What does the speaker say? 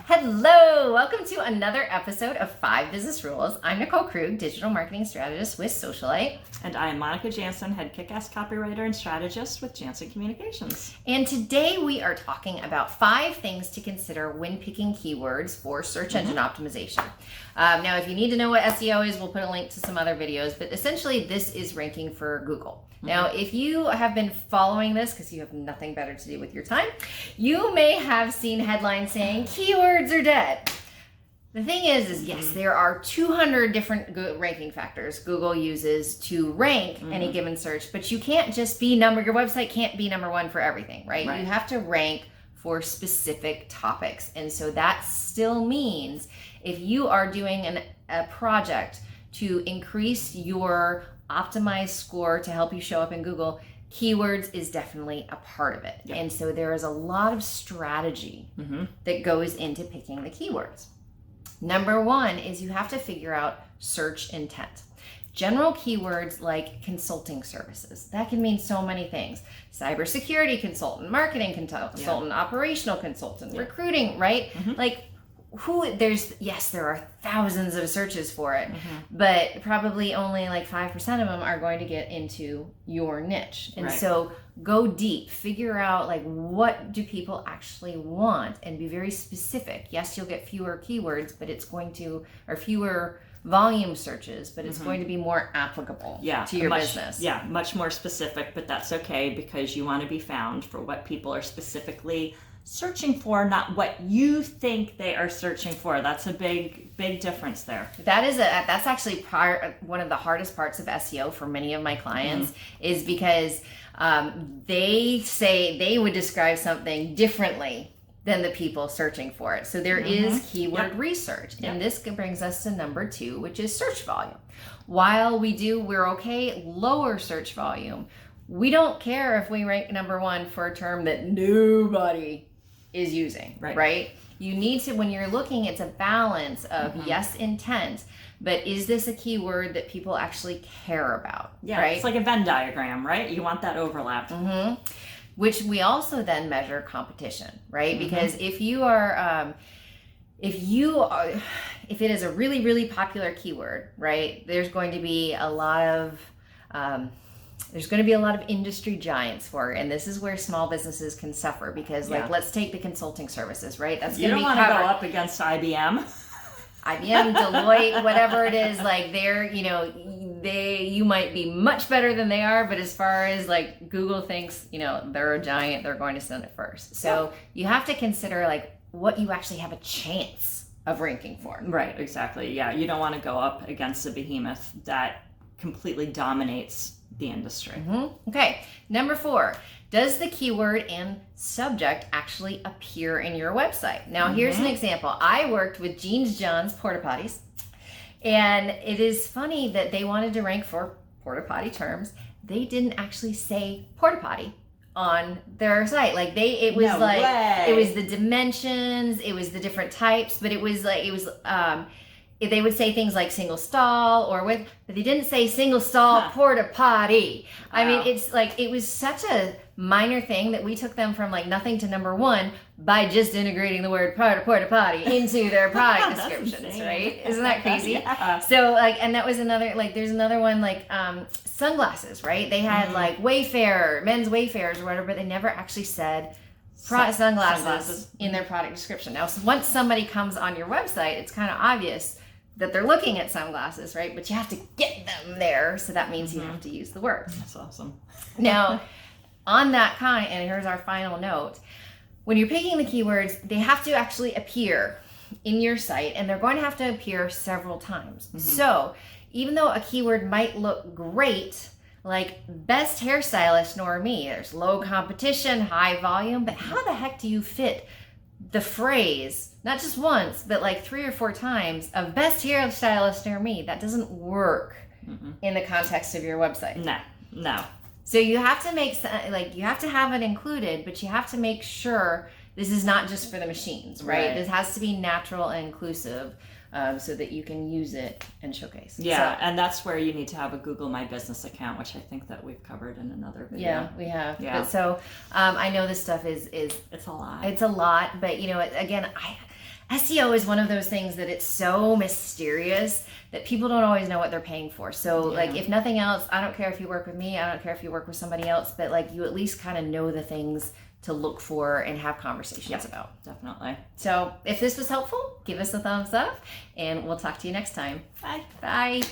Hello, welcome to another episode of 5 Business Rules. I'm Nicole Krug, digital marketing strategist with Socialite. And I am Monica Jansen, head kick-ass copywriter and strategist with Jansen Communications. And today we are talking about 5 things to consider when picking keywords for search engine optimization. Now, if you need to know what SEO is, we'll put a link to some other videos, but essentially this is ranking for Google. Now, if you have been following this because you have nothing better to do with your time, you may have seen headlines saying keywords are dead. The thing is yes, there are 200 different ranking factors Google uses to rank any given search, but you can't just be your website can't be number 1 for everything, right? You have to rank for specific topics. And so that still means if you are doing a project to increase your optimized score to help you show up in Google, keywords is definitely a part of it. Yep. And so there is a lot of strategy that goes into picking the keywords. Number 1 is you have to figure out search intent. General keywords like consulting services, that can mean so many things. Cybersecurity consultant, marketing consultant, operational consultant, recruiting, right? Like there are thousands of searches for it, but probably only like 5% of them are going to get into your niche. And so go deep, figure out like what do people actually want and be very specific. Yes, you'll get fewer keywords, but it's going to, or fewer volume searches, but it's going to be more applicable to your business. Yeah, much more specific, but that's okay because you want to be found for what people are specifically searching for, not what you think they are searching for. That's a big difference there. That's actually one of the hardest parts of SEO for many of my clients is because they say they would describe something differently than the people searching for it. So there is keyword research. And this brings us to number 2, which is search volume. While we're okay lower search volume, we don't care if we rank number 1 for a term that nobody is using, right? You need to, when you're looking, it's a balance of yes, intent, but is this a keyword that people actually care about? Yeah, right? It's like a Venn diagram, right? You want that overlap. Which we also then measure competition, right? Because if it is a really, really popular keyword, right, there's going to be a lot of industry giants for it, and this is where small businesses can suffer because, let's take the consulting services, right? That's you don't want to go up against IBM, Deloitte, whatever it is. Like you might be much better than they are, but as far as like Google thinks, they're a giant, they're going to send it first. So you have to consider like what you actually have a chance of ranking for. Right, exactly. Yeah, you don't want to go up against a behemoth that completely dominates the industry. Okay, number 4, does the keyword and subject actually appear in your website? Now here's an example. I worked with Jeans John's Porta Potties, and it is funny that they wanted to rank for porta potty terms. They didn't actually say porta potty on their site. Like it was the dimensions, it was the different types, but they would say things like single stall but they didn't say single stall porta potty. Wow. I mean, it's like, it was such a minor thing that we took them from like nothing to number 1 by just integrating the word porta potty into their product descriptions, right? Isn't that crazy? Yeah. So and that was another, there's another one sunglasses, right? They had Wayfarer, men's Wayfarers or whatever, but they never actually said sunglasses in their product description. Now, once somebody comes on your website, it's kind of obvious that they're looking at sunglasses, right? But you have to get them there, so that means you have to use the words. That's awesome. Now, on that and here's our final note, when you're picking the keywords, they have to actually appear in your site, and they're going to have to appear several times. So even though a keyword might look great, like best hairstylist nor me, there's low competition, high volume, but how the heck do you fit the phrase, not just once, but like 3 or 4 times of best hairstylist near me? That doesn't work in the context of your website. No. So you have to you have to have it included, but you have to make sure this is not just for the machines, right? This has to be natural and inclusive so that you can use it and showcase. Yeah, So, and that's where you need to have a Google My Business account, which I think that we've covered in another video. yeah, we have. Yeah. But so I know this stuff is It's a lot. it's a lot, but you know, again, SEO is one of those things that it's so mysterious that people don't always know what they're paying for. So like, if nothing else, I don't care if you work with me, I don't care if you work with somebody else, but like, you at least kind of know the things to look for and have conversations about. Definitely. So if this was helpful, give us a thumbs up, and we'll talk to you next time. Bye. Bye.